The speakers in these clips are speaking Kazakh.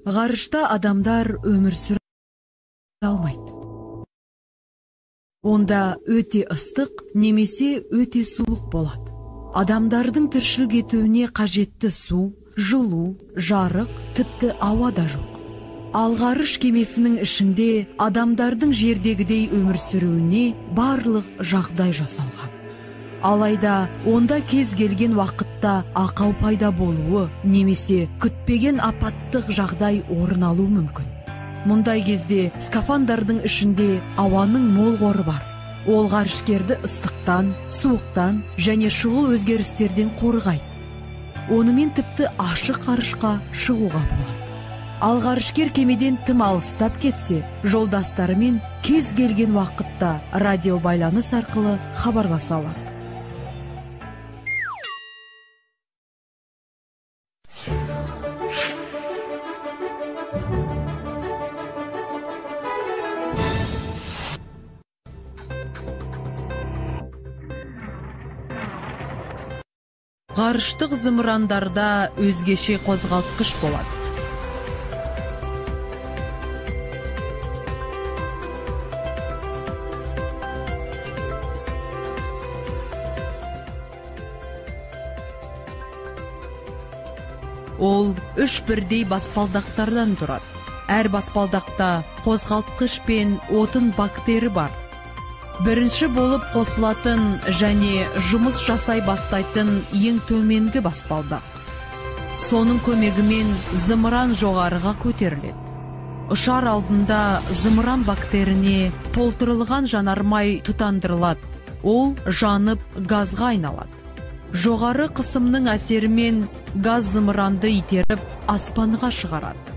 Ғарышта адамдар өмір сүре алмайды. Онда өте ыстық немесе өте суық болады. Адамдардың тіршілік етуіне қажетті су, жылу, жарық, тіпті ауа да жоқ. Ал ғарыш кемесінің ішінде адамдардың жердегідей өмір сүруіне барлық жағдай жасалған. Алайда онда кез келген уақытта ақау пайда болуы немесе күтпеген апаттық жағдай орын алуы мүмкін. Мұндай кезде скафандардың ішінде ауаның мол қоры бар. Ол ғарышкерді ыстықтан, суықтан және шұғыл өзгерістерден қорғайды. Онымен тіпті ашық ғарышқа шығуға болады. Ал ғарышкер кемеден тым алыстап кетсе, жолдастарымен кез келген уақытта радио байланыс арқылы хабарласа алады. Ғарыштық зымырандарда өзгеше қозғалтқыш болады. Ол үш бірдей баспалдақтардан тұрады. Әр баспалдақта қозғалтқыш пен отын бактері бар. Бірінші болып қосылатын және жұмыс жасай бастайтын ең төменгі баспалдақ. Соның көмегімен зымыран жоғарыға көтеріледі. Ұшар алдында зымыран бактеріне толтырылған жанармай тұтандырылады. Ол жанып газға айналады. Жоғары қысымның әсерімен газ зымыранды итеріп аспанға шығарады.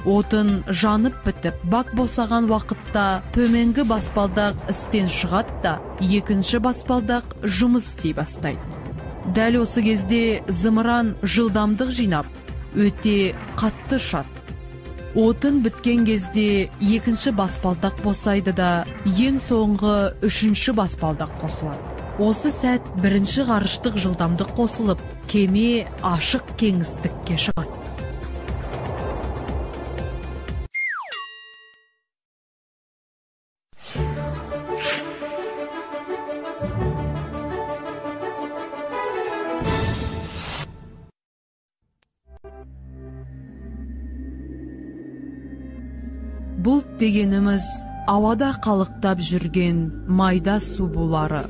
Отын жанып бітіп, бак босаған уақытта төменгі баспалдақ істен шығады да, екінші баспалдақ жұмыс істей бастайды. Дәл осы кезде зымыран жылдамдық жинап, өте қатты ұшады. Отын біткен кезде екінші баспалдақ босайды да, ең соңғы үшінші баспалдақ қосылады. Осы сәт бірінші ғарыштық жылдамдық қосылып, кеме ашық кеңістікке шығады. Бұлт дегеніміз ауада қалықтап жүрген майда су булары.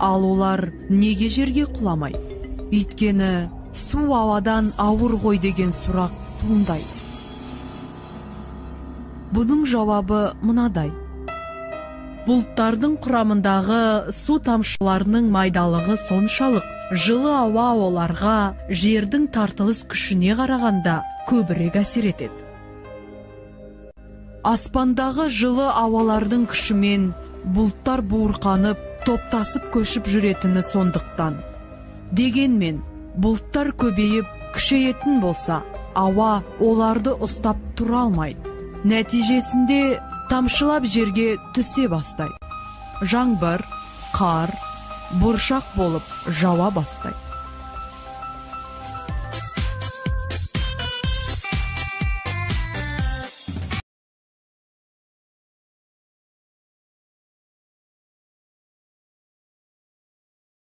Ал олар неге жерге құламайды? Өйткені су ауадан ауыр ғой деген сұрақ туындайды. Бұның жауабы мынадай. Бұлттардың құрамындағы су тамшыларының майдалығы соншалық, жылы ауа оларға жердің тартылыс күшіне қарағанда көбірек әсер етеді. Аспандағы жылы ауалардың күшімен бұлттар буырқанып, топтасып көшіп жүретіні сондықтан. Дегенмен, бұлттар көбейіп, күшейетін болса, ауа оларды ұстап тұра алмайды. Нәтижесінде тамшылап жерге түсе бастайды. Жаңбыр, қар, бұршақ болып жауа бастайды.